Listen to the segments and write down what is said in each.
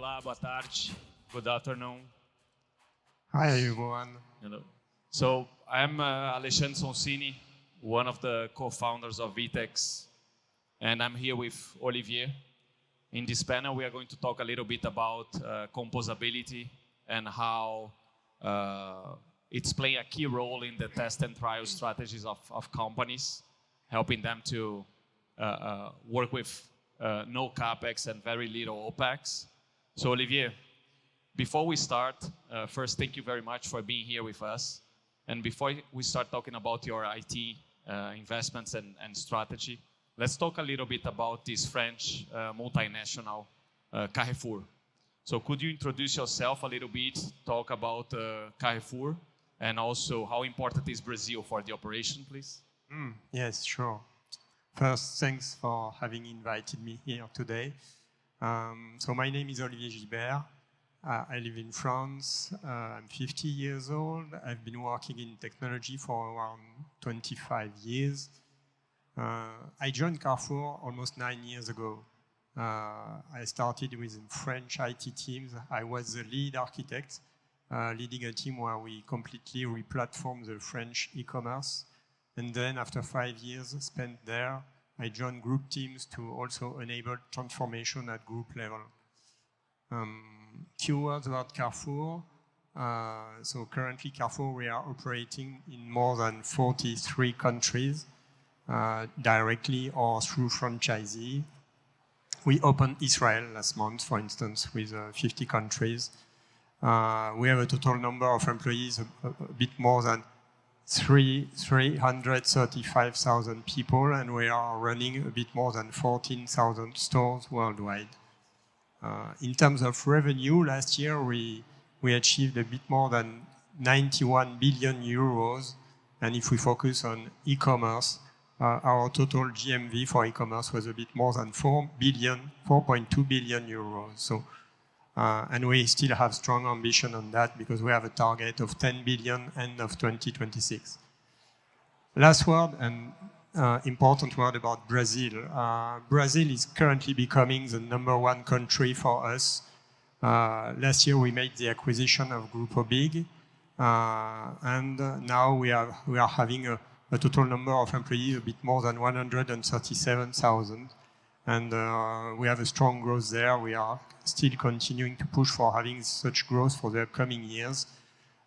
Olá, boa tarde. Good afternoon. Hi, everyone. Hello. So I'm Alexandre Soncini, one of the co-founders of VTEX, and I'm here with Olivier. In this panel, we are going to talk a little bit about composability and how it's playing a key role in the test and trial strategies of companies, helping them to work with no CAPEX and very little OPEX. So Olivier, before we start, first, thank you very much for being here with us. And before we start talking about your IT investments and strategy, let's talk a little bit about this French multinational Carrefour. So could you introduce yourself a little bit, talk about Carrefour, and also how important is Brazil for the operation, please? Yes, sure. First, thanks for having invited me here today. So my name is Olivier Gibert. I live in France. I'm 50 years old. I've been working in technology for around 25 years. I joined Carrefour almost 9 years ago. I started with French IT teams. I was the lead architect, leading a team where we completely replatformed the French e-commerce. And then after 5 years spent there, I joined group teams to also enable transformation at group level. Few words about Carrefour. So currently Carrefour, we are operating in more than 43 countries, directly or through franchisee. We opened Israel last month, for instance, with 50 countries. We have a total number of employees, a bit more than 335,000 people, and we are running a bit more than 14,000 stores worldwide. In terms of revenue, last year we achieved a bit more than 91 billion euros, and if we focus on e-commerce, our total GMV for e-commerce was a bit more than 4.2 billion euros. So, and we still have strong ambition on that because we have a target of 10 billion end of 2026. Last word and important word about Brazil. Brazil is currently becoming the #1 country for us. Last year we made the acquisition of Grupo BIG, and now we are having a total number of employees a bit more than 137,000. And we have a strong growth there. We are still continuing to push for having such growth for the coming years.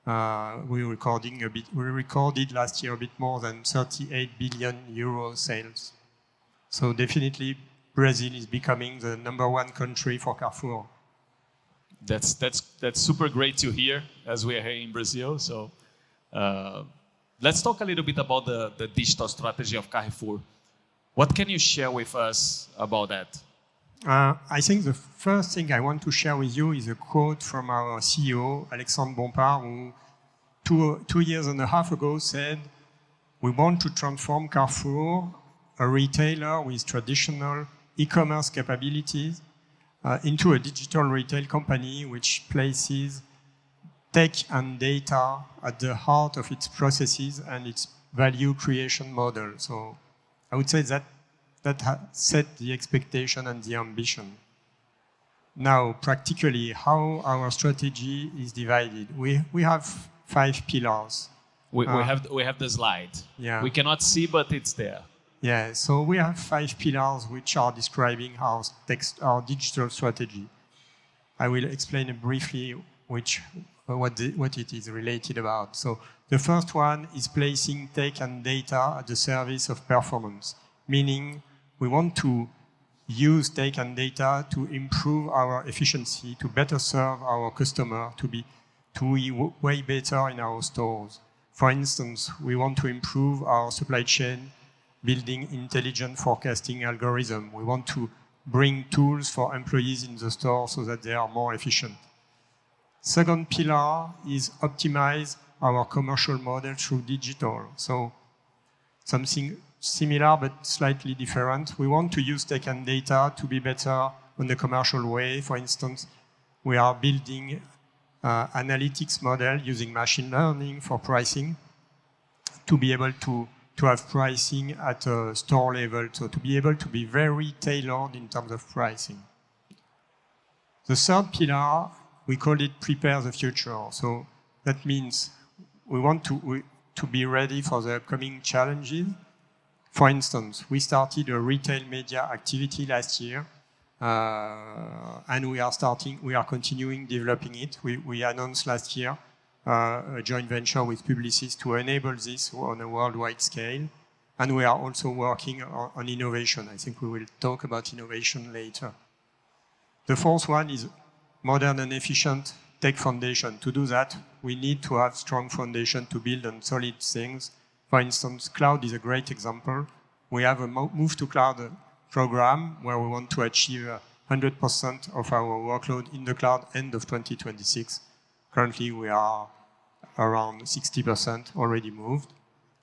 We recorded last year a bit more than 38 billion euro sales. So definitely Brazil is becoming the #1 country for Carrefour. That's super great to hear as we are here in Brazil. So let's talk a little bit about the digital strategy of Carrefour. What can you share with us about that? I think the first thing I want to share with you is a quote from our CEO, Alexandre Soncini, who 2 years and a half ago said, "We want to transform Carrefour, a retailer with traditional e-commerce capabilities, into a digital retail company which places tech and data at the heart of its processes and its value creation model." So I would say that set the expectation and the ambition. Now, practically, how our strategy is divided. We have 5 pillars. We have the slide. Yeah. We cannot see, but it's there. Yeah, so we have 5 pillars which are describing our digital strategy. I will explain briefly what it is related about. So the first one is placing tech and data at the service of performance, meaning we want to use tech and data to improve our efficiency, to better serve our customer, to be way better in our stores. For instance, we want to improve our supply chain, building intelligent forecasting algorithm. We want to bring tools for employees in the store so that they are more efficient. Second pillar is optimize our commercial model through digital. So something similar but slightly different. We want to use tech and data to be better on the commercial way. For instance, we are building analytics model using machine learning for pricing to be able to have pricing at a store level, so to be able to be very tailored in terms of pricing. The third pillar, we call it prepare the future. So that means we want to be ready for the coming challenges. For instance, we started a retail media activity last year, and we are continuing developing it. We announced last year a joint venture with Publicis to enable this on a worldwide scale. And we are also working on innovation. I think we will talk about innovation later. The fourth one is modern and efficient tech foundation. To do that, we need to have strong foundation to build on solid things. For instance, cloud is a great example. We have a move to cloud program where we want to achieve 100% of our workload in the cloud end of 2026. Currently, we are around 60% already moved.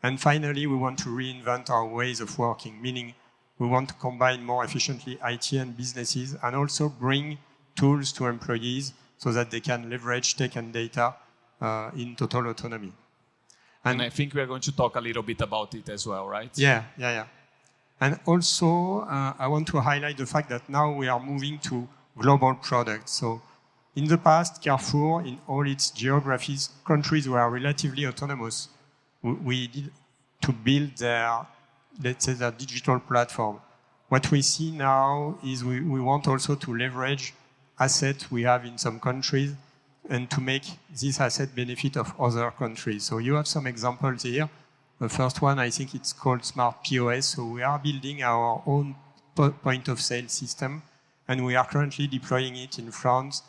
And finally, we want to reinvent our ways of working, meaning we want to combine more efficiently IT and businesses and also bring tools to employees so that they can leverage tech and data in total autonomy. And I think we are going to talk a little bit about it as well, right? Yeah. And also, I want to highlight the fact that now we are moving to global products. So in the past, Carrefour, in all its geographies, countries were relatively autonomous. We did to build their, let's say, their digital platform. What we see now is we want also to leverage assets we have in some countries and to make this asset benefit of other countries. So you have some examples here. The first one, I think it's called Smart POS. So we are building our own point of sale system, and we are currently deploying it in France,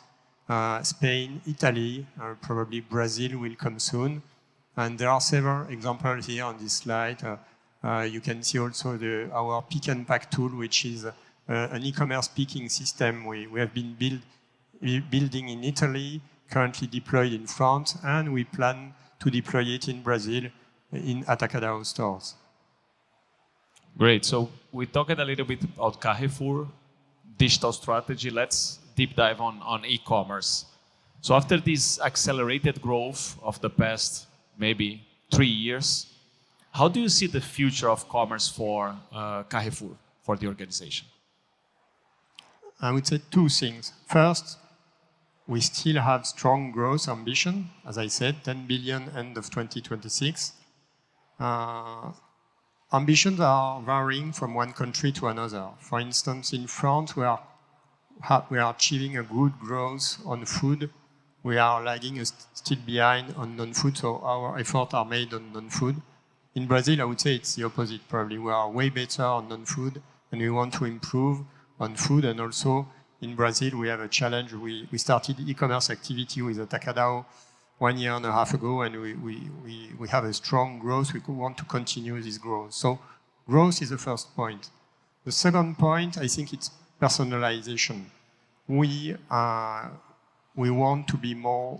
Spain, Italy, probably Brazil will come soon. And there are several examples here on this slide. You can see also our pick and pack tool, which is an e-commerce picking system we have been building in Italy, currently deployed in France, and we plan to deploy it in Brazil in Atacadão stores. Great. So we talked a little bit about Carrefour digital strategy. Let's deep dive on e-commerce. So after this accelerated growth of the past maybe 3 years, how do you see the future of commerce for Carrefour, for the organization? I would say two things. First, we still have strong growth ambition. As I said, 10 billion end of 2026. Ambitions are varying from one country to another. For instance, in France, we are achieving a good growth on food. We are lagging still behind on non-food, so our efforts are made on non-food. In Brazil, I would say it's the opposite, probably. We are way better on non-food, and we want to improve on food. And also, in Brazil, we have a challenge. We started e-commerce activity with Atacadão 1.5 years ago, and we have a strong growth. We want to continue this growth. So growth is the first point. The second point, I think it's personalization. We want to be more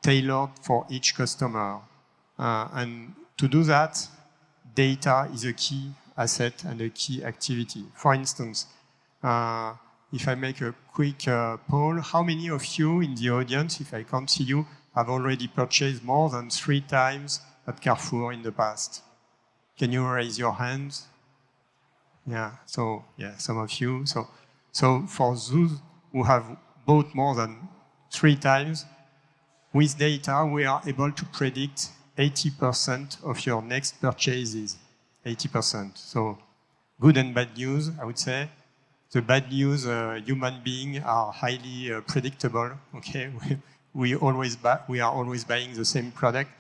tailored for each customer. And to do that, data is a key asset and a key activity. For instance, if I make a quick poll, how many of you in the audience, if I can't see you, have already purchased more than 3 times at Carrefour in the past? Can you raise your hands? Yeah, so yeah, some of you. So for those who have bought more than 3 times, with data, we are able to predict 80% of your next purchases. 80%. So good and bad news, I would say. The bad news, human beings are highly predictable. Okay, we are always buying the same product.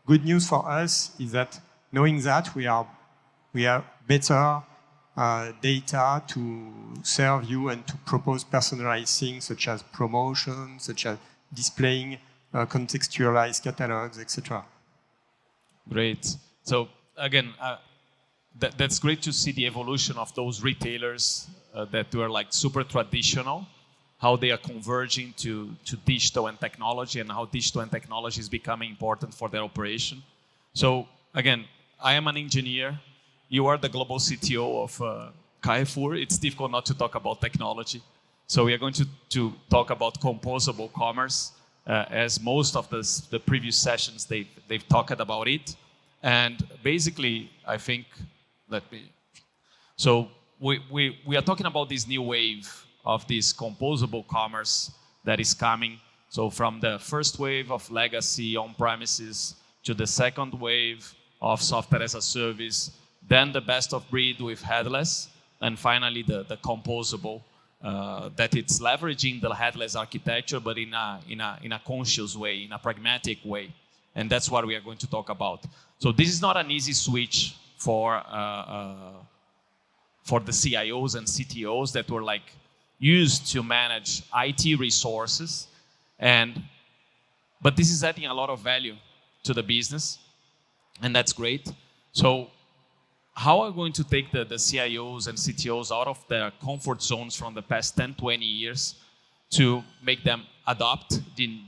Good news for us is that knowing that we have better data to serve you and to propose personalized things such as promotions, such as displaying contextualized catalogs, etc. Great. So again, that's great to see the evolution of those retailers that were like super traditional, how they are converging to digital and technology, and how digital and technology is becoming important for their operation. So again, I am an engineer. You are the global CTO of Carrefour. It's difficult not to talk about technology. So we are going to talk about composable commerce, as most of the previous sessions they've talked about it. And basically, I think, so we are talking about this new wave of this composable commerce that is coming. So from the first wave of legacy on-premises to the second wave of software as a service, then the best of breed with headless, and finally the composable, that it's leveraging the headless architecture, but in a conscious way, in a pragmatic way. And that's what we are going to talk about. So this is not an easy switch for the CIOs and CTOs that were like used to manage IT resources, but this is adding a lot of value to the business, and that's great. So how are we going to take the CIOs and CTOs out of their comfort zones from the past 10, 20 years to make them adopt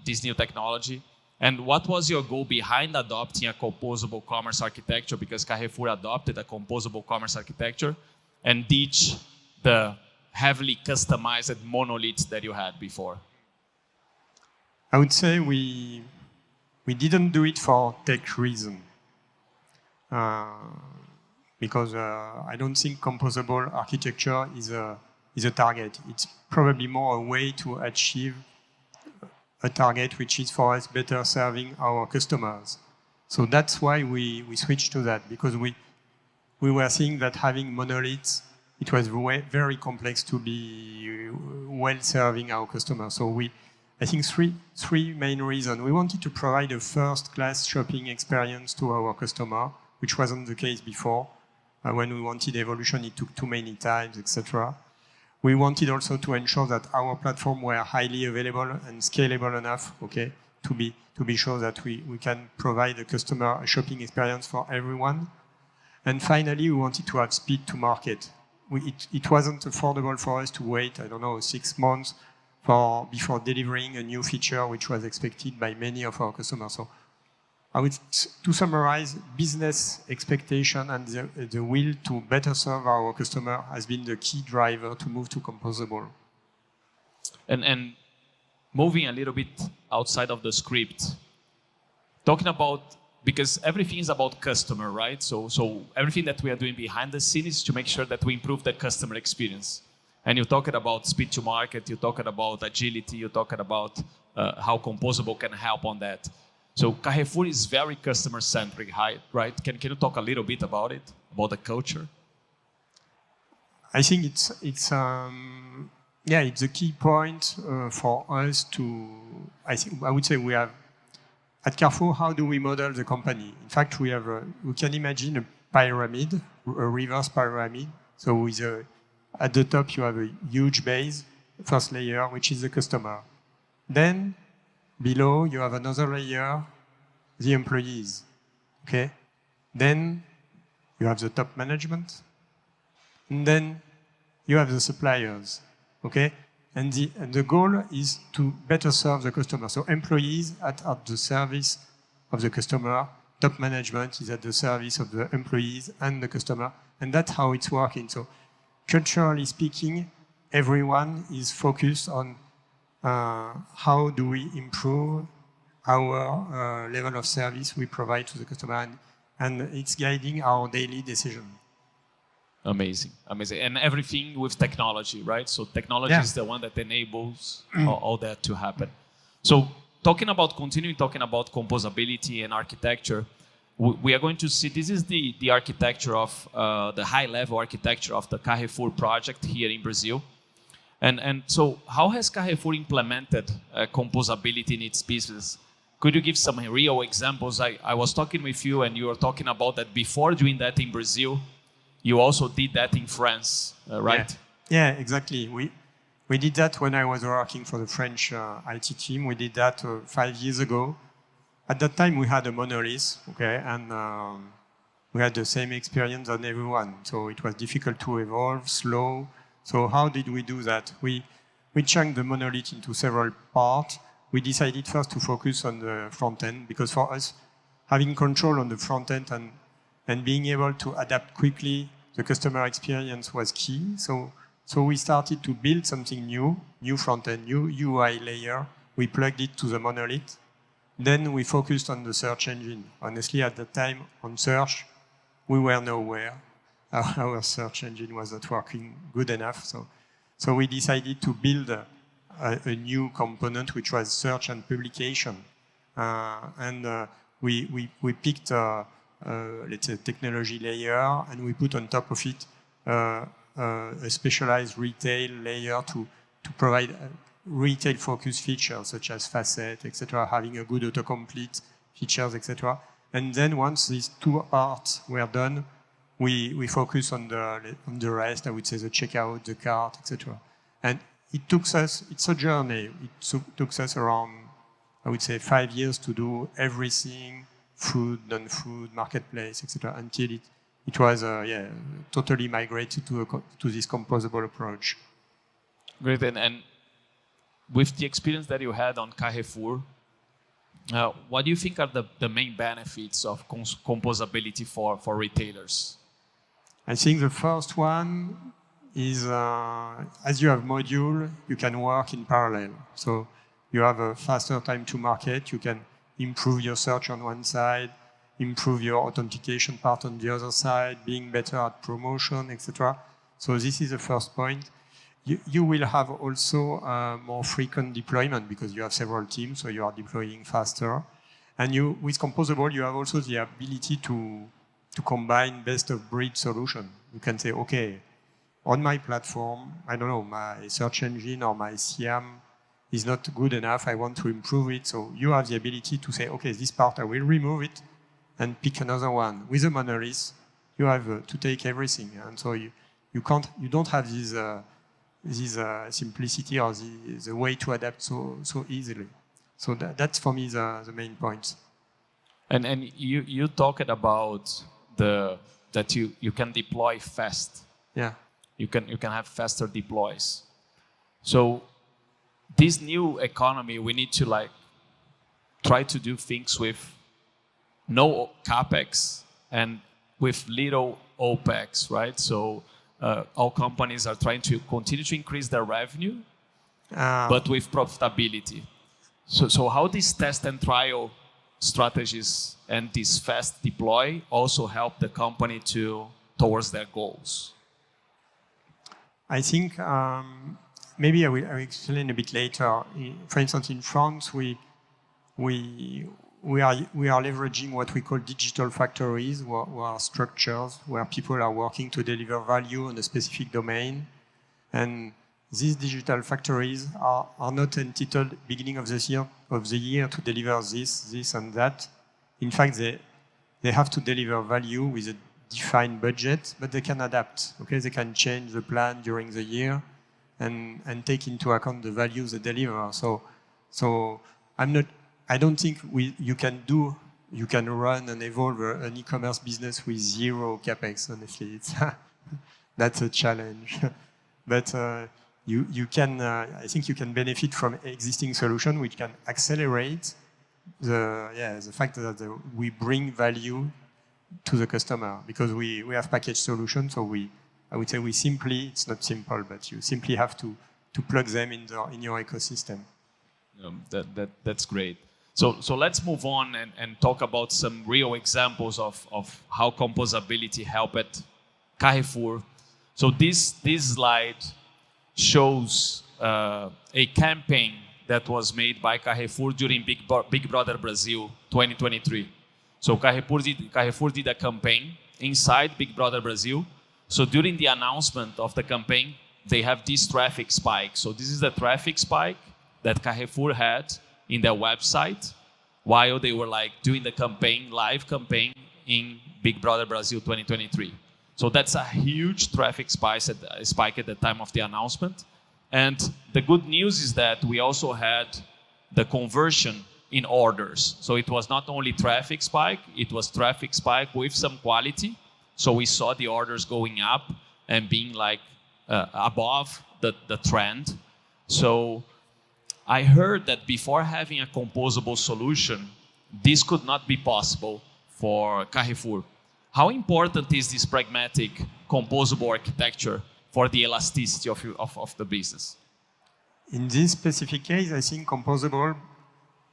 this new technology? And what was your goal behind adopting a composable commerce architecture? Because Carrefour adopted a composable commerce architecture and ditch the heavily customized monoliths that you had before. I would say we didn't do it for tech reason. Because I don't think composable architecture is a target. It's probably more a way to achieve a target which is for us better serving our customers. So that's why we switched to that, because we were seeing that having monoliths, it was very complex to be well serving our customers. So I think three main reasons. We wanted to provide a first-class shopping experience to our customer, which wasn't the case before. When we wanted evolution, it took too many times, etc. We wanted also to ensure that our platform were highly available and scalable enough, okay, to be sure that we can provide a customer a shopping experience for everyone. And finally, we wanted to have speed to market. It wasn't affordable for us to wait, 6 months before delivering a new feature which was expected by many of our customers. So to summarize, business expectation and the will to better serve our customer has been the key driver to move to composable. And moving a little bit outside of the script, talking about, because everything is about customer, right? So everything that we are doing behind the scenes is to make sure that we improve the customer experience. And you're talking about speed to market, you're talking about agility, you're talking about how composable can help on that. So Carrefour is very customer-centric, right? Can you talk a little bit about it, about the culture? I think it's a key point for us to. I would say we have at Carrefour. How do we model the company? In fact, we can imagine a pyramid, a reverse pyramid. So at the top you have a huge base, first layer, which is the customer. Then below, you have another layer, the employees, okay? Then you have the top management, and then you have the suppliers, okay? And the goal is to better serve the customer. So employees at the service of the customer, top management is at the service of the employees and the customer, and that's how it's working. So culturally speaking, everyone is focused on how do we improve our level of service we provide to the customer, and it's guiding our daily decision. Amazing. And everything with technology, right? So technology is the one that enables all that to happen. So continuing talking about composability and architecture, we are going to see, this is the architecture of, the high-level architecture of the Carrefour project here in Brazil. And so how has Carrefour implemented composability in its business? Could you give some real examples? I was talking with you and you were talking about that before doing that in Brazil, you also did that in France, right? Yeah, exactly. We did that when I was working for the French IT team. We did that 5 years ago. At that time, we had a monolith, okay, and we had the same experience on everyone. So it was difficult to evolve, slow. So how did we do that? We chunked the monolith into several parts. We decided first to focus on the front end, because for us, having control on the front end and being able to adapt quickly the customer experience was key. So we started to build something new front end, new UI layer. We plugged it to the monolith. Then we focused on the search engine. Honestly, at the time on search, we were nowhere. Our search engine was not working good enough. So we decided to build a new component, which was search and publication. We picked, let's say, a technology layer, and we put on top of it a specialized retail layer to provide retail-focused features, such as facet, etc., having a good autocomplete features, etc. And then once these two parts were done, we focus on the rest, I would say the checkout, the cart, etc. And it took us, it's a journey. It took us around, I would say, 5 years to do everything, food, non-food, marketplace, etc., until it was totally migrated to this composable approach. Great. And with the experience that you had on Carrefour, what do you think are the main benefits of composability for retailers? I think the first one is, as you have module, you can work in parallel. So you have a faster time to market. You can improve your search on one side, improve your authentication part on the other side, being better at promotion, etc. So this is the first point. You will have also more frequent deployment because you have several teams, so you are deploying faster. And with Composable, you have also the ability to combine best-of-breed solution. You can say, okay, on my platform, I don't know, my search engine or my CM is not good enough. I want to improve it. So you have the ability to say, okay, this part I will remove it and pick another one. With a monolith, you have to take everything, and so you don't have this simplicity or the way to adapt so easily. So that's for me the main point. And you talked about that you can deploy fast. Yeah. You can have faster deploys. So this new economy, we need to try to do things with no CAPEX and with little OPEX, right? So all companies are trying to continue to increase their revenue, but with profitability. So how these test and trial strategies and this fast deploy also help the company towards their goals? I think maybe I will explain a bit later. For instance, in France, we are leveraging what we call digital factories, who are structures where people are working to deliver value on a specific domain. And these digital factories are not entitled beginning of the year to deliver this and that. In fact, they have to deliver value with a defined budget, but they can adapt. Okay, they can change the plan during the year and take into account the values they deliver. So I don't think you can run and evolve an e-commerce business with zero CAPEX. Honestly, that's a challenge. But you can, I think you can benefit from existing solution which can accelerate the fact that we bring value to the customer, because we have packaged solutions. So I would say it's not simple, but you simply have to plug them in your ecosystem. That's great. So let's move on and talk about some real examples of how composability helped Carrefour. So this slide shows a campaign that was made by Carrefour during Big Brother Brazil 2023. So Carrefour did a campaign inside Big Brother Brazil. So during the announcement of the campaign, they have this traffic spike. So this is the traffic spike that Carrefour had in their website while they were doing the live campaign in Big Brother Brazil 2023. So that's a huge traffic spike at the time of the announcement. And the good news is that we also had the conversion in orders. So it was not only traffic spike, it was traffic spike with some quality. So we saw the orders going up and being above the trend. So I heard that before having a composable solution, this could not be possible for Carrefour. How important is this pragmatic composable architecture for the elasticity of the business? In this specific case, I think composable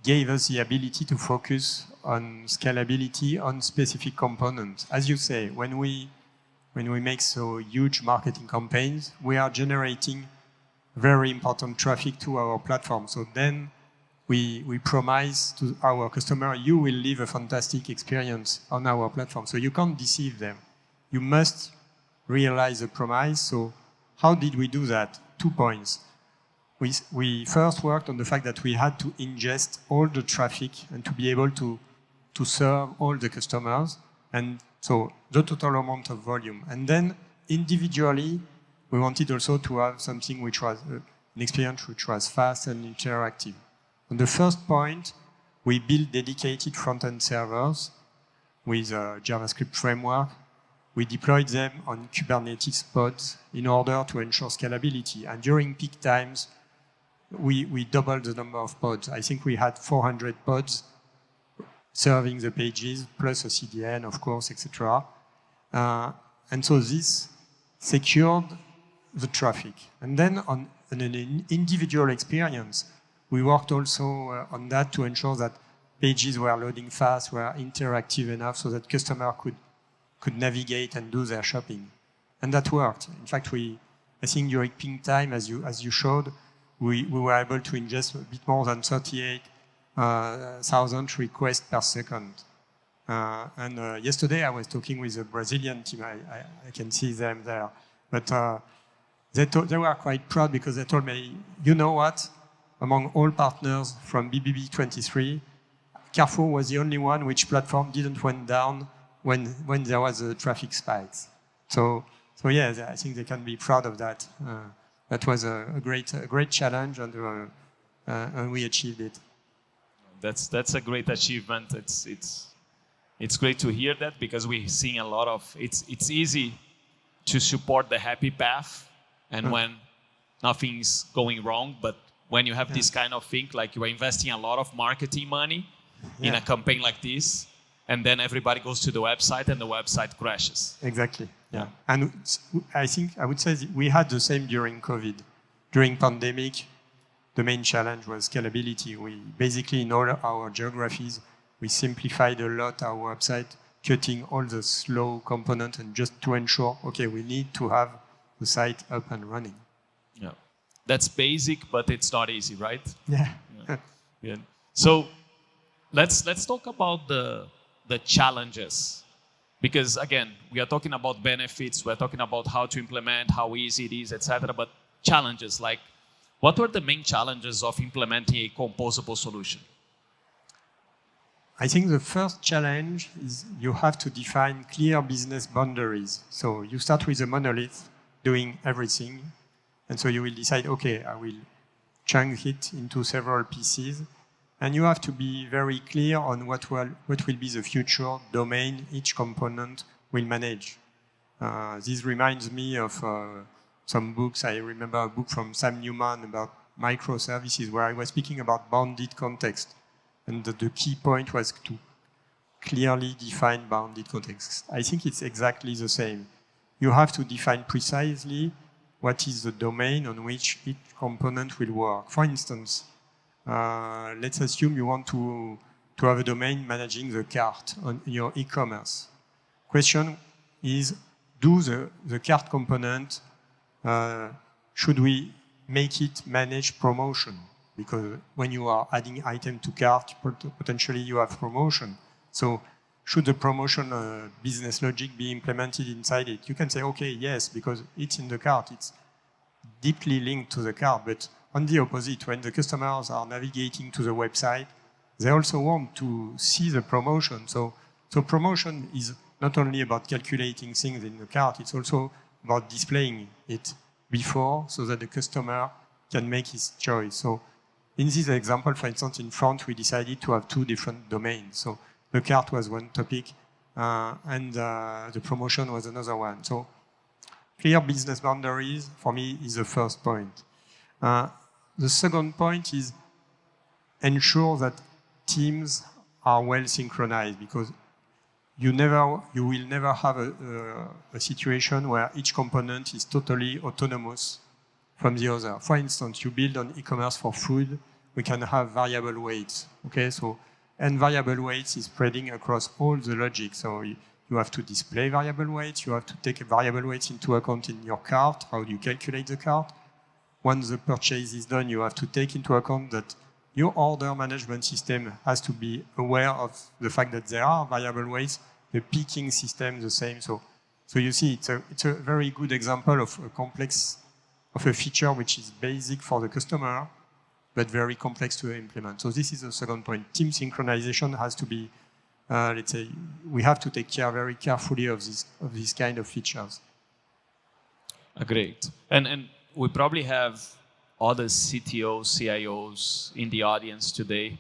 gave us the ability to focus on scalability on specific components. As you say, when we make so huge marketing campaigns, we are generating very important traffic to our platform. So then we promise to our customer, you will live a fantastic experience on our platform. So you can't deceive them. You must realize the promise. So how did we do that? 2 points. We first worked on the fact that we had to ingest all the traffic and to be able to serve all the customers. And so the total amount of volume. And then individually, we wanted also to have something which was an experience which was fast and interactive. On the first point, we built dedicated front-end servers with a JavaScript framework. We deployed them on Kubernetes pods in order to ensure scalability. And during peak times, we doubled the number of pods. I think we had 400 pods serving the pages, plus a CDN, of course, etc. And so this secured the traffic. And then on an individual experience, we worked also on that to ensure that pages were loading fast, were interactive enough so that customer could navigate and do their shopping. And that worked. In fact, I think during peak time, as you showed, we were able to ingest a bit more than 38,000 requests per second. Yesterday I was talking with a Brazilian team. I can see them there. But they were quite proud because they told me, you know what? Among all partners from BBB23, Carrefour was the only one which platform didn't went down when there was a traffic spikes. So yeah, I think they can be proud of that. That was a great challenge, and we achieved it. That's a great achievement. It's great to hear that because we're seeing a lot of it's easy to support the happy path, and when nothing's going wrong, but when you have this kind of thing, like you are investing a lot of marketing money in a campaign like this, and then everybody goes to the website and the website crashes. Exactly. Yeah. And I think I would say we had the same during COVID. During pandemic, the main challenge was scalability. We basically, in all our geographies, we simplified a lot our website, cutting all the slow components and just to ensure, okay, we need to have the site up and running. Yeah. That's basic, but it's not easy, right? Yeah. Yeah. So let's talk about the challenges. Because again, we are talking about benefits, we're talking about how to implement, how easy it is, etc. But challenges, like what were the main challenges of implementing a composable solution? I think the first challenge is you have to define clear business boundaries. So you start with a monolith doing everything. And so you will decide, okay, I will chunk it into several pieces. And you have to be very clear on what will be the future domain each component will manage. This reminds me of some books. I remember a book from Sam Newman about microservices where I was speaking about bounded context. And the key point was to clearly define bounded context. I think it's exactly the same. You have to define precisely what is the domain on which each component will work. For instance, let's assume you want to have a domain managing the cart on your e-commerce. Question is, do the cart component, should we make it manage promotion? Because when you are adding item to cart, potentially you have promotion. So should the promotion business logic be implemented inside it? You can say, okay, yes, because it's in the cart. It's deeply linked to the cart. But on the opposite, when the customers are navigating to the website, they also want to see the promotion. So promotion is not only about calculating things in the cart, it's also about displaying it before so that the customer can make his choice. So in this example, for instance, in France, we decided to have 2 different domains. So the cart was one topic, and the promotion was another one. So clear business boundaries, for me, is the first point. The second point is ensure that teams are well synchronized, because you will never have a situation where each component is totally autonomous from the other. For instance, you build on e-commerce for food, we can have variable weights. Okay, and variable weights is spreading across all the logic. So you have to display variable weights, you have to take variable weights into account in your cart. How do you calculate the cart? once the purchase is done, you have to take into account that your order management system has to be aware of the fact that there are variable weights, the picking system the same. So you see, it's a very good example of a feature which is basic for the customer, but very complex to implement. So this is the second point. Team synchronization has to be, let's say, we have to take care very carefully of these kind of features. Great. And we probably have other CTOs, CIOs in the audience today,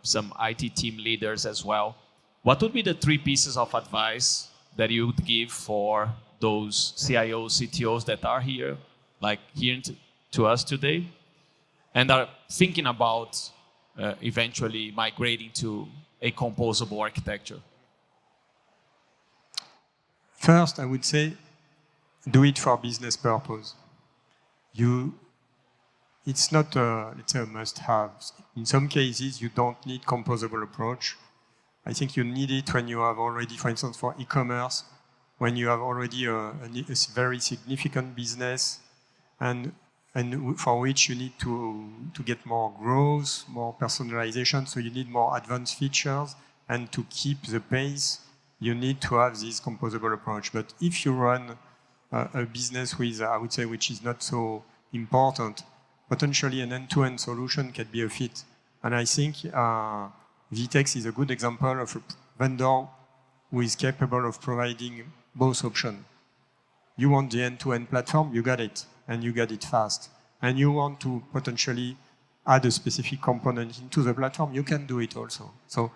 some IT team leaders as well. What would be the 3 pieces of advice that you would give for those CIOs, CTOs that are here, like here to us today, and are thinking about eventually migrating to a composable architecture? First, I would say, do it for business purpose. It's not a must-have. In some cases, you don't need composable approach. I think you need it when you have already, for instance, for e-commerce, when you have already a very significant business and for which you need to get more growth, more personalization, so you need more advanced features, and to keep the pace, you need to have this composable approach. But if you run a business with, I would say, which is not so important, potentially an end-to-end solution can be a fit. And I think VTEX is a good example of a vendor who is capable of providing both options. You want the end-to-end platform, you got it, and you get it fast. And you want to potentially add a specific component into the platform, you can do it also. So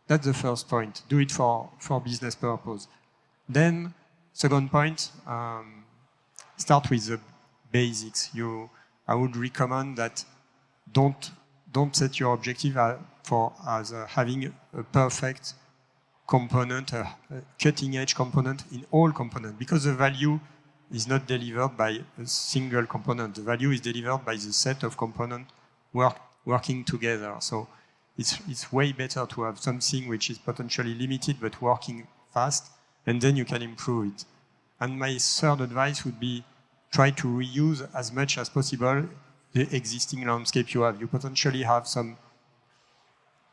that's the first point. Do it for business purpose. Then, second point, start with the basics. I would recommend that don't set your objective as having a perfect component, a cutting-edge component in all components, because the value is not delivered by a single component. The value is delivered by the set of components working together. So it's way better to have something which is potentially limited but working fast, and then you can improve it. And my third advice would be try to reuse as much as possible the existing landscape you have. You potentially have some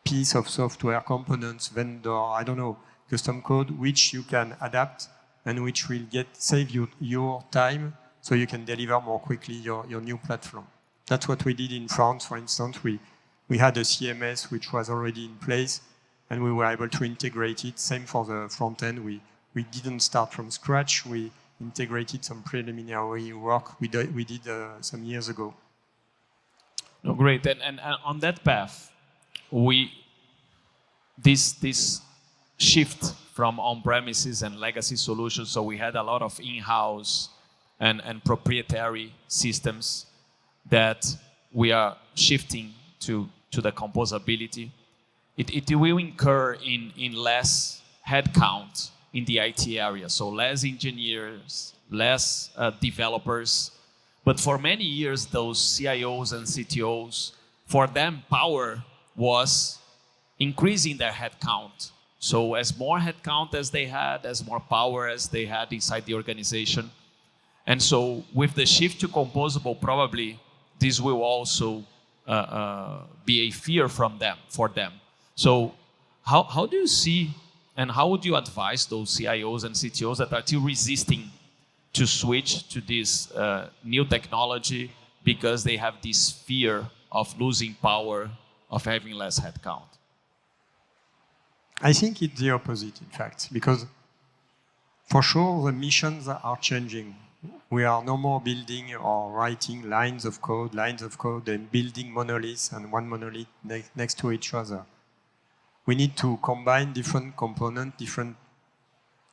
piece of software, components, vendor, I don't know, custom code, which you can adapt and which will save you your time so you can deliver more quickly your new platform. That's what we did in France, for instance. We had a CMS which was already in place and we were able to integrate it. Same for the front end. We didn't start from scratch. We integrated some preliminary work we did some years ago. No, great. And on that path, this shift from on-premises and legacy solutions, so we had a lot of in-house and proprietary systems that we are shifting to the composability. It will incur in less headcount in the IT area, so less engineers, less developers. But for many years, those CIOs and CTOs, for them, power was increasing their headcount. So as more headcount as they had, as more power as they had inside the organization. And so with the shift to composable, probably this will also be a fear for them. So how do you see, and how would you advise those CIOs and CTOs that are still resisting to switch to this new technology because they have this fear of losing power, of having less headcount? I think it's the opposite, in fact, because for sure the missions are changing. We are no more building or writing lines of code and building monoliths and one monolith next to each other. We need to combine different components, different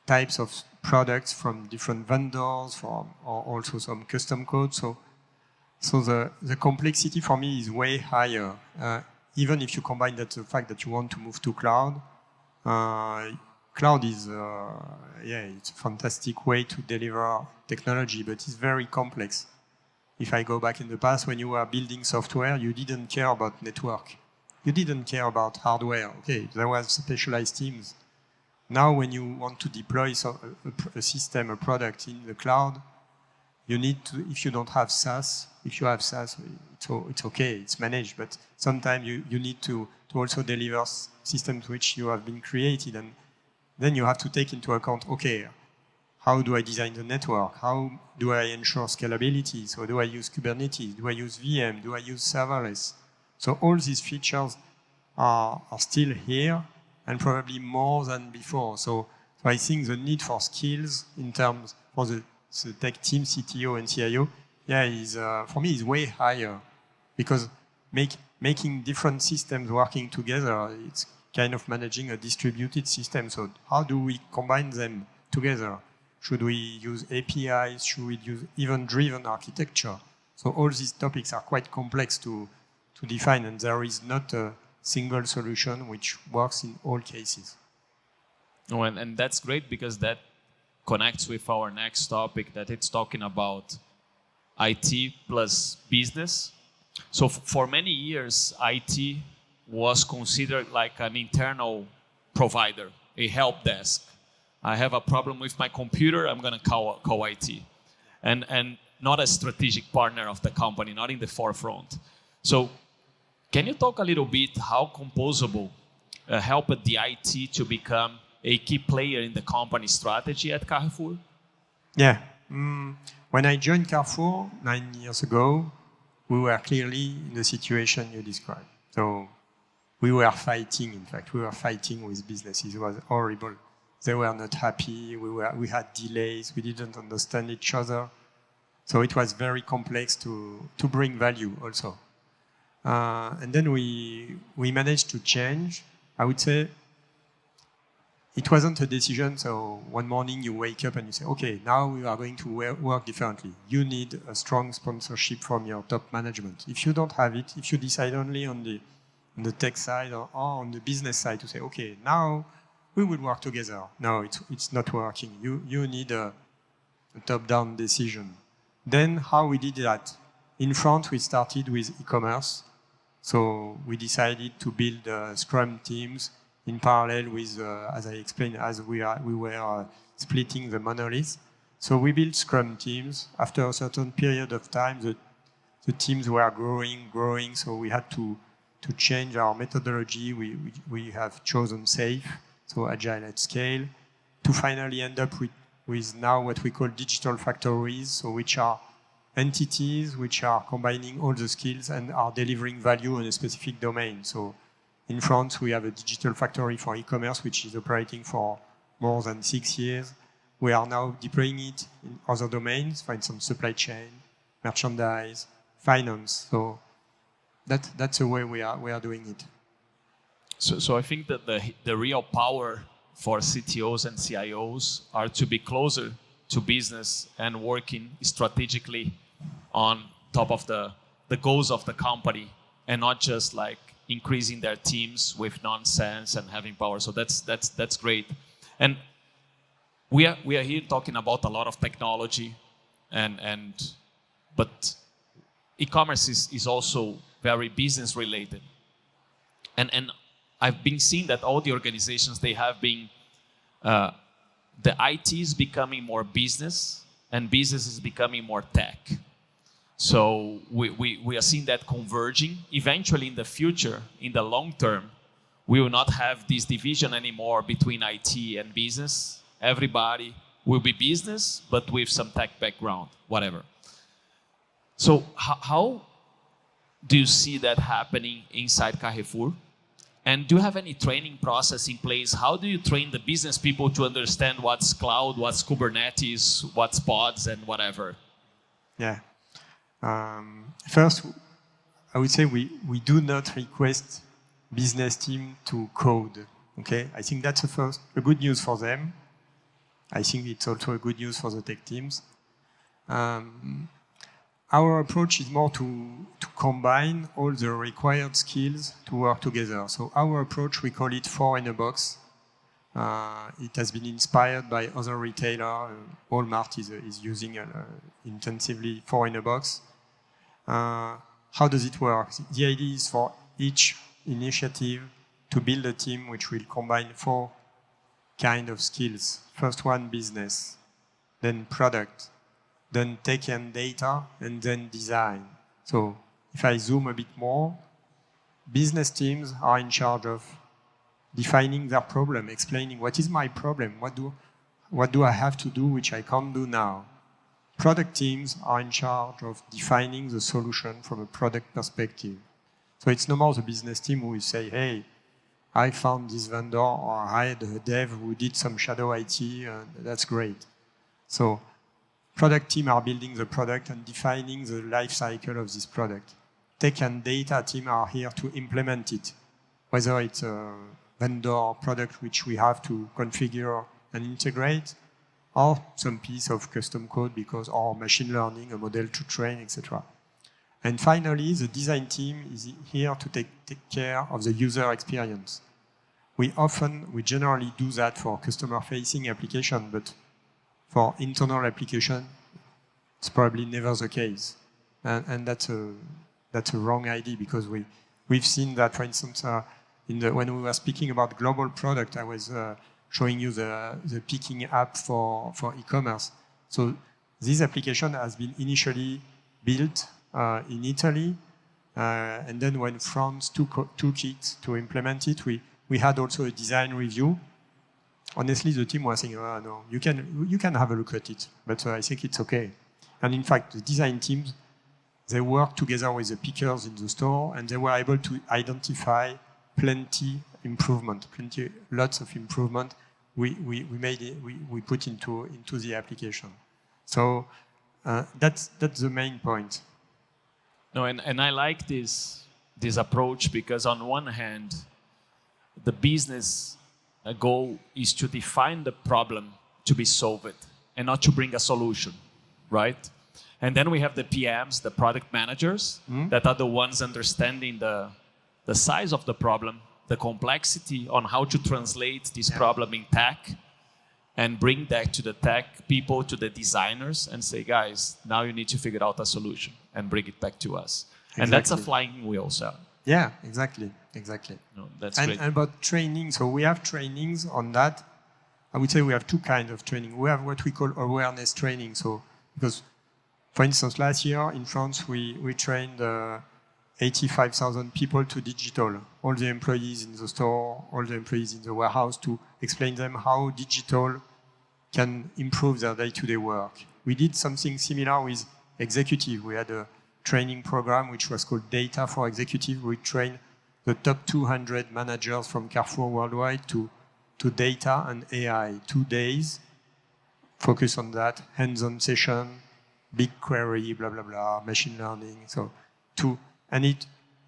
types of products from different vendors, or also some custom code. So the complexity for me is way higher. Even if you combine that the fact that you want to move to cloud, cloud is, it's a fantastic way to deliver technology, but it's very complex. If I go back in the past, when you were building software, you didn't care about network. You didn't care about hardware. Okay, there were specialized teams. Now, when you want to deploy a system, a product in the cloud, you need to, if you don't have SaaS, if you have SaaS, it's okay, it's managed, but sometimes you need to also deliver systems which you have been created, and then you have to take into account, okay, how do I design the network? How do I ensure scalability? So do I use Kubernetes? Do I use VM? Do I use serverless? So all these features are still here and probably more than before. So I think the need for skills in terms for the tech team, CTO and CIO, for me is way higher, because making different systems working together, it's kind of managing a distributed system. So how do we combine them together? Should we use APIs? Should we use event-driven architecture? So all these topics are quite complex to define, and there is not a single solution which works in all cases. Oh, and that's great, because that connects with our next topic, that it's talking about IT plus business. So for many years, IT was considered like an internal provider, a help desk. I have a problem with my computer, I'm going to call IT. And not a strategic partner of the company, not in the forefront. So can you talk a little bit how Composable helped the IT to become a key player in the company strategy at Carrefour? Yeah. When I joined Carrefour 9 years ago, we were clearly in the situation you described. So we were fighting, in fact, with businesses. It was horrible. They were not happy. We had delays. We didn't understand each other. So it was very complex to bring value also. And then we managed to change. I would say it wasn't a decision. So one morning you wake up and you say, okay, now we are going to work differently. You need a strong sponsorship from your top management. If you don't have it, if you decide only on the tech side or on the business side to say, okay, now we will work together. No, it's not working. You need a top-down decision. Then how we did that? In front, we started with eCommerce. So we decided to build Scrum teams in parallel with, as I explained, as we were splitting the monolith. So we built Scrum teams. After a certain period of time, the teams were growing. So we had to change our methodology. We have chosen SAFe, so agile at scale, to finally end up with now what we call digital factories, so which are entities which are combining all the skills and are delivering value in a specific domain. So in France, we have a digital factory for e-commerce, which is operating for more than 6 years. We are now deploying it in other domains, for instance, supply chain, merchandise, finance. So that's the way we are doing it. So I think that the real power for CTOs and CIOs are to be closer to business and working strategically on top of the goals of the company, and not just like increasing their teams with nonsense and having power. So that's great. And we are here talking about a lot of technology, but e-commerce is also very business related. And I've been seeing that all the organizations, they have been, the IT is becoming more business and business is becoming more tech. So we are seeing that converging. Eventually in the future, in the long term, we will not have this division anymore between IT and business. Everybody will be business, but with some tech background, whatever. So how do you see that happening inside Carrefour? And do you have any training process in place? How do you train the business people to understand what's cloud, what's Kubernetes, what's pods, and whatever? Yeah. First, I would say we do not request business team to code. Okay, I think that's a good news for them. I think it's also a good news for the tech teams. Our approach is more to combine all the required skills to work together. So our approach, we call it 4 in a box. It has been inspired by other retailers. Walmart is using intensively 4 in a box. How does it work? The idea is for each initiative to build a team which will combine 4 kind of skills. First one, business, then product, then tech and data, and then design. So if I zoom a bit more, business teams are in charge of defining their problem, explaining what is my problem, what do I have to do which I can't do now. Product teams are in charge of defining the solution from a product perspective. So it's no more the business team who will say, hey, I found this vendor, or I had a dev who did some shadow IT, and that's great. So product team are building the product and defining the life cycle of this product. Tech and data team are here to implement it, whether it's a vendor product which we have to configure and integrate, or some piece of custom code because or machine learning, a model to train, etc. And finally, the design team is here to take care of the user experience. We generally do that for customer-facing application, but for internal application, it's probably never the case. And that's a wrong idea because we've seen that, for instance, when we were speaking about global product, I was showing you the picking app for e-commerce. So this application has been initially built in Italy, and then when France took it to implement it, we had also a design review. Honestly, the team was saying, oh, no, you can have a look at it, but I think it's okay. And in fact, the design teams, they worked together with the pickers in the store, and they were able to identify lots of improvement we put into the application. So that's the main point. No, and I like this approach because on one hand, the business goal is to define the problem to be solved and not to bring a solution, right? And then we have the PMs, the product managers, that are the ones understanding the size of the problem, the complexity on how to translate this problem in tech and bring that to the tech people, to the designers and say, guys, now you need to figure out a solution and bring it back to us. Exactly. And that's a flying wheel. So. Yeah, exactly. No, that's and great. And about training, so we have trainings on that. I would say we have two kinds of training. We have what we call awareness training. So, because, for instance, last year in France, we trained 85,000 people to digital. All the employees in the store, all the employees in the warehouse, to explain them how digital can improve their day-to-day work. We did something similar with executive. We had a training program which was called Data for Executive. We trained the top 200 managers from Carrefour worldwide to data and AI. 2 days, focus on that, hands-on session, big query, blah, blah, blah, machine learning.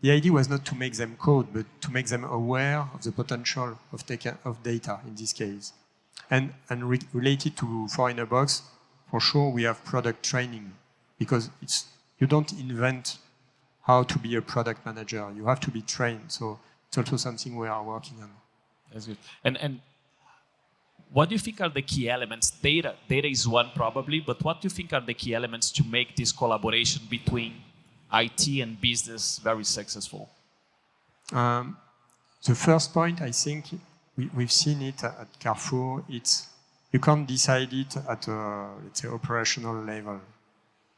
The idea was not to make them code, but to make them aware of the potential of data in this case. And related to Foreigner Box, for sure we have product training because you don't invent how to be a product manager. You have to be trained. So it's also something we are working on. That's good. And what do you think are the key elements? Data is one probably, but what do you think are the key elements to make this collaboration between IT and business very successful? The first point, I think, we've seen it at Carrefour. You can't decide it at a, let's say, operational level.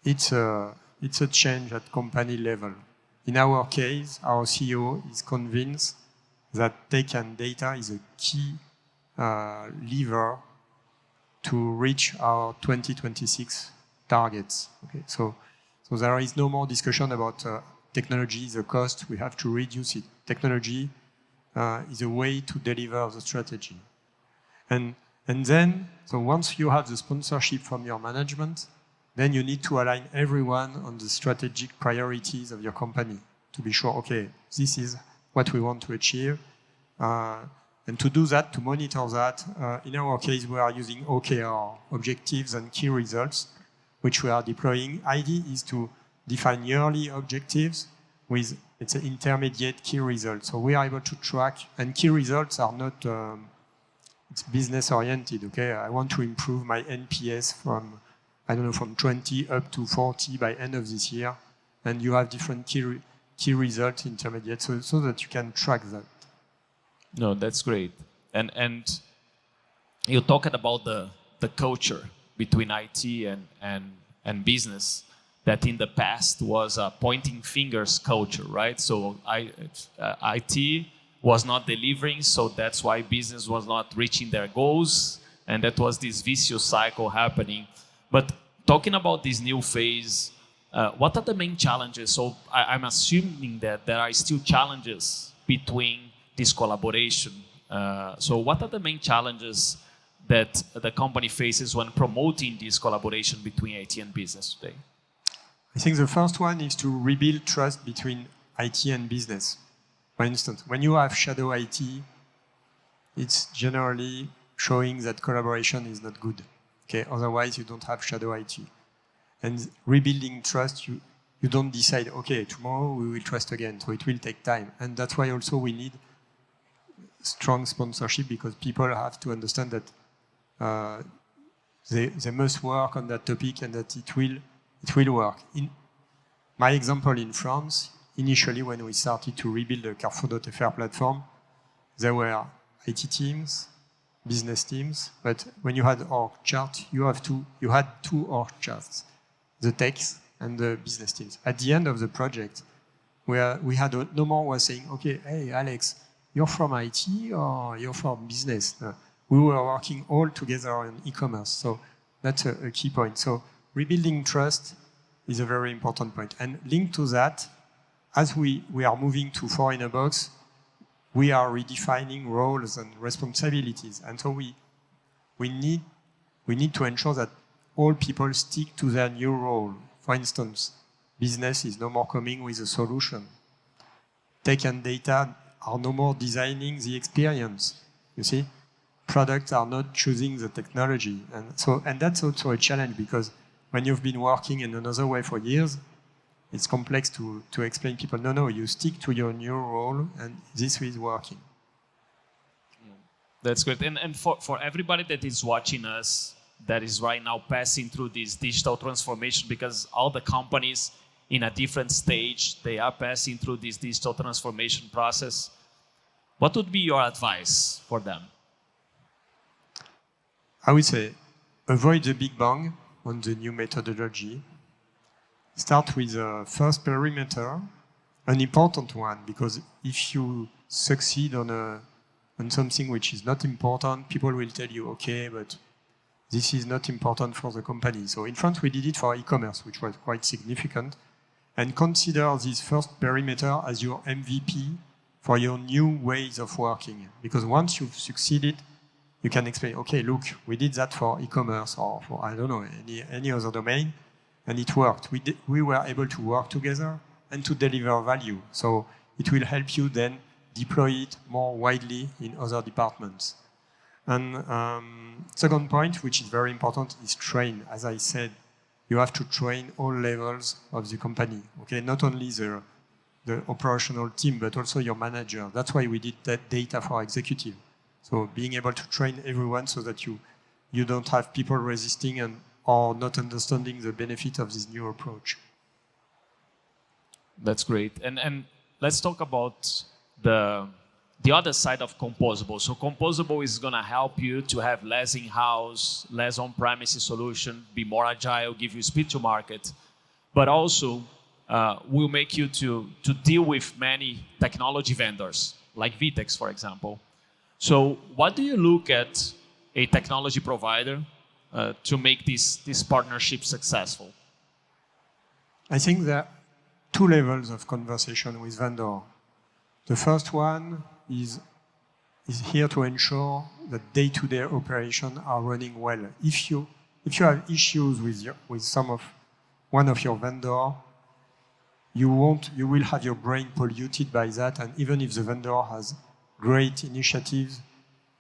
It's a change at company level. In our case, our CEO is convinced that tech and data is a key lever to reach our 2026 targets. Okay, so there is no more discussion about technology is a cost. We have to reduce it. Technology is a way to deliver the strategy. And then, so once you have the sponsorship from your management, then you need to align everyone on the strategic priorities of your company to be sure, okay, this is what we want to achieve. And to do that, to monitor that, in our case, we are using OKR, objectives and key results, which we are deploying. Idea is to define yearly objectives with, let's say, intermediate key results. So we are able to track, and key results are not, it's business oriented, okay? I want to improve my NPS from 20 up to 40 by end of this year. And you have different key results, intermediate, so that you can track that. No, that's great. And you talked about the culture between IT and and business that in the past was a pointing fingers culture, right? So IT was not delivering, so that's why business was not reaching their goals, and that was this vicious cycle happening. But talking about this new phase, what are the main challenges? So I'm assuming that there are still challenges between this collaboration. So what are the main challenges that the company faces when promoting this collaboration between IT and business today? I think the first one is to rebuild trust between IT and business. For instance, when you have shadow IT, it's generally showing that collaboration is not good. Okay, otherwise you don't have shadow IT. And rebuilding trust, you don't decide, okay, tomorrow we will trust again, so it will take time. And that's why also we need strong sponsorship, because people have to understand that they must work on that topic and that it will work. In my example in France, initially when we started to rebuild the Carrefour.fr platform, there were IT teams, business teams, but when you had org chart, you had two org charts, the techs and the business teams. At the end of the project, we had no more was saying, okay, hey Alex, you're from IT or you're from business? We were working all together on e-commerce, so that's a key point. So rebuilding trust is a very important point. And linked to that, as we are moving to 4 in a box, we are redefining roles and responsibilities. And so we need to ensure that all people stick to their new role. For instance, business is no more coming with a solution. Tech and data are no more designing the experience. You see, products are not choosing the technology. And that's also a challenge, because when you've been working in another way for years, it's complex to explain to people, no, you stick to your new role and this is working. That's good. And for everybody that is watching us, that is right now passing through this digital transformation, because all the companies in a different stage, they are passing through this digital transformation process. What would be your advice for them? I would say, avoid the big bang on the new methodology. Start with the first perimeter, an important one, because if you succeed on something which is not important, people will tell you, okay, but this is not important for the company. So in France, we did it for e-commerce, which was quite significant. And consider this first perimeter as your MVP for your new ways of working. Because once you've succeeded, you can explain, okay, look, we did that for e-commerce or for, I don't know, any other domain, and it worked. We were able to work together and to deliver value. So it will help you then deploy it more widely in other departments. And second point, which is very important, is train. As I said, you have to train all levels of the company. Okay, not only the operational team, but also your manager. That's why we did that data for executive. So being able to train everyone so that you don't have people resisting or not understanding the benefit of this new approach. That's great. And let's talk about the other side of composable. So composable is going to help you to have less in-house, less on-premises solution, be more agile, give you speed to market, but also will make you to deal with many technology vendors, like VTEX, for example. So what do you look at a technology provider to make this partnership successful? I think there are two levels of conversation with vendor. The first one is here to ensure that day-to-day operations are running well. If you have issues with one of your vendor, you will have your brain polluted by that, and even if the vendor has great initiatives,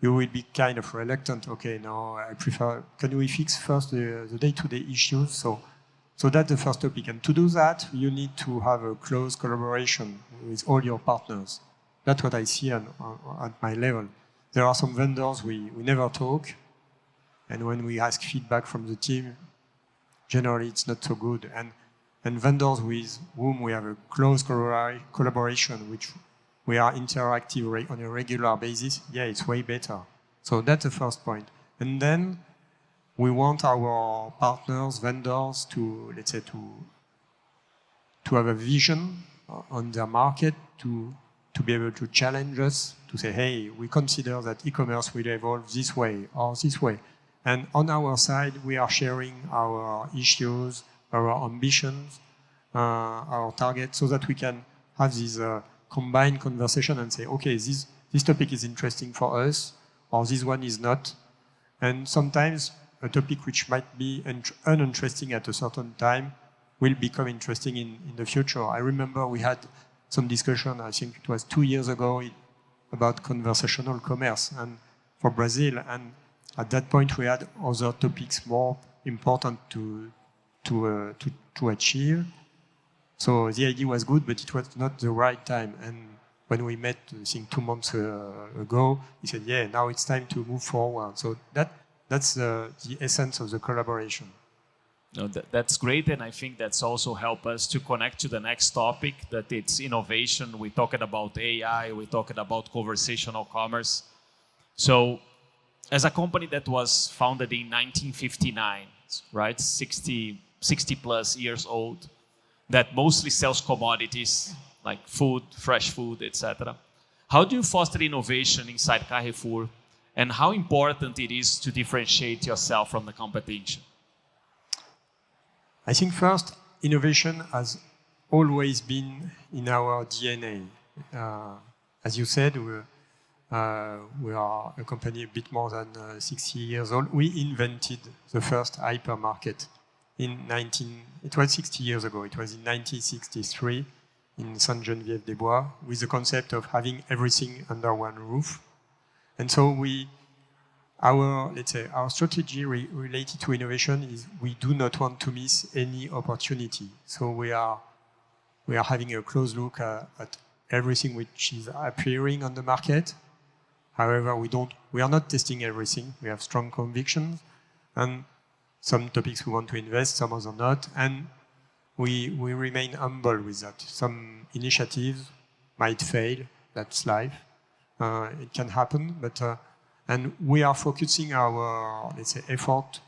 you will be kind of reluctant. Okay, no, I prefer, can we fix first the day-to-day issues? So that's the first topic. And to do that, you need to have a close collaboration with all your partners. That's what I see at my level. There are some vendors we never talk, and when we ask feedback from the team, generally it's not so good. And vendors with whom we have a close collaboration, which we are interactive on a regular basis, yeah, it's way better. So that's the first point. And then we want our partners, vendors to, let's say, to have a vision on their market, to be able to challenge us, to say, hey, we consider that e-commerce will evolve this way or this way. And on our side, we are sharing our issues, our ambitions, our targets, so that we can have this combined conversation and say, okay, this topic is interesting for us, or this one is not. And sometimes a topic which might be uninteresting at a certain time will become interesting in the future. I remember we had some discussion, I think it was 2 years ago, about conversational commerce and for Brazil. And at that point, we had other topics more important to achieve. So the idea was good, but it was not the right time. And when we met, I think 2 months ago, he said, yeah, now it's time to move forward. So that's the essence of the collaboration. No, that's great, and I think that's also helped us to connect to the next topic, that it's innovation. We talked about AI, we talked about conversational commerce. So, as a company that was founded in 1959, right, 60 plus years old, that mostly sells commodities like food, fresh food, etc. How do you foster innovation inside Carrefour, and how important it is to differentiate yourself from the competition? I think first, innovation has always been in our DNA. As you said, we are a company a bit more than 60 years old. We invented the first hypermarket it was 60 years ago. It was in 1963 in Sainte-Geneviève-des-Bois with the concept of having everything under one roof. And so our strategy related to innovation is we do not want to miss any opportunity. So we are having a close look at everything which is appearing on the market. However, we are not testing everything. We have strong convictions, and some topics we want to invest, some others not, and we remain humble with that. Some initiatives might fail. That's life. It can happen, but. And we are focusing our, effort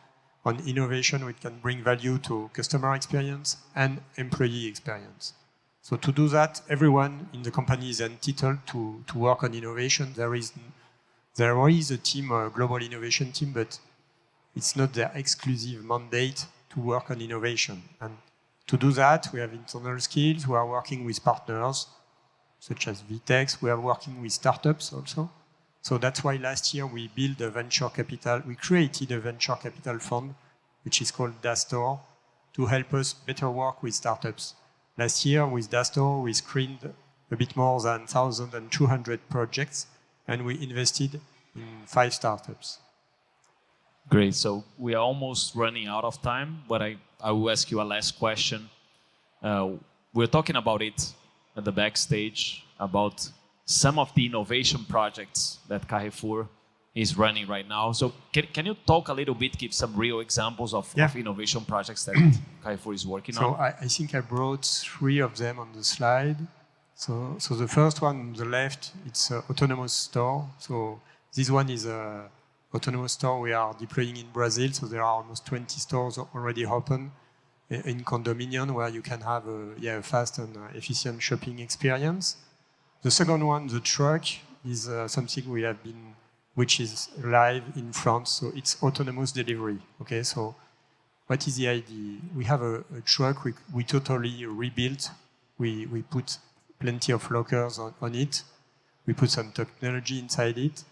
on innovation which can bring value to customer experience and employee experience. So to do that, everyone in the company is entitled to work on innovation. There is a team, a global innovation team, but it's not their exclusive mandate to work on innovation. And to do that, we have internal skills. We are working with partners, such as VTEX. We are working with startups also. So that's why last year we created a venture capital fund, which is called Dastor, to help us better work with startups. Last year with Dastor, we screened a bit more than 1,200 projects, and we invested in 5 startups. Great, so we are almost running out of time, but I will ask you a last question. We're talking about it at the backstage, about some of the innovation projects that Carrefour is running right now. So can you talk a little bit, give some real examples of innovation projects that Carrefour is working on? So I think I brought 3 of them on the slide. So the first one on the left, it's an autonomous store. So this one is an autonomous store we are deploying in Brazil. So there are almost 20 stores already open in condominium where you can have a fast and efficient shopping experience. The second one, the truck, is something which is live in France. So it's autonomous delivery. Okay, so what is the idea? We have a truck we totally rebuilt. We put plenty of lockers on it. We put some technology inside it.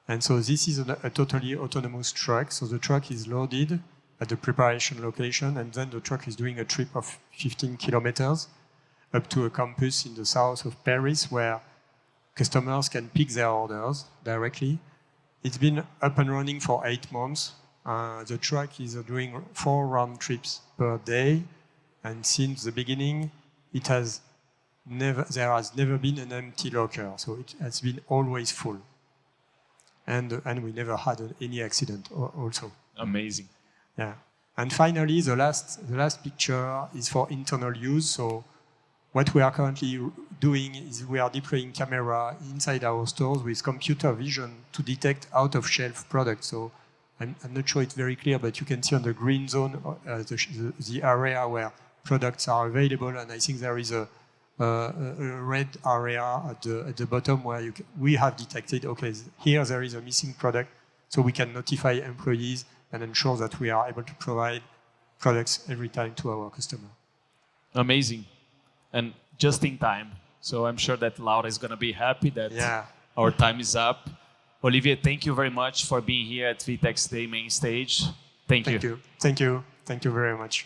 And so this is a totally autonomous truck. So the truck is loaded at the preparation location, and then the truck is doing a trip of 15 kilometers up to a campus in the south of Paris where customers can pick their orders directly. It's been up and running for 8 months. The truck is doing 4 round trips per day, and since the beginning, there has never been an empty locker, so it has been always full. And we never had any accident also. Amazing. Yeah. And finally, the last picture is for internal use. So what we are currently doing is we are deploying camera inside our stores with computer vision to detect out-of-shelf products. So I'm not sure it's very clear, but you can see on the green zone the area where products are available, and I think there is a red area at the bottom where we have detected, okay, here there is a missing product, so we can notify employees and ensure that we are able to provide products every time to our customer. Amazing. And just in time. So I'm sure that Laura is going to be happy that our time is up. Olivier, thank you very much for being here at VTEX Day main stage. Thank you. Thank you very much.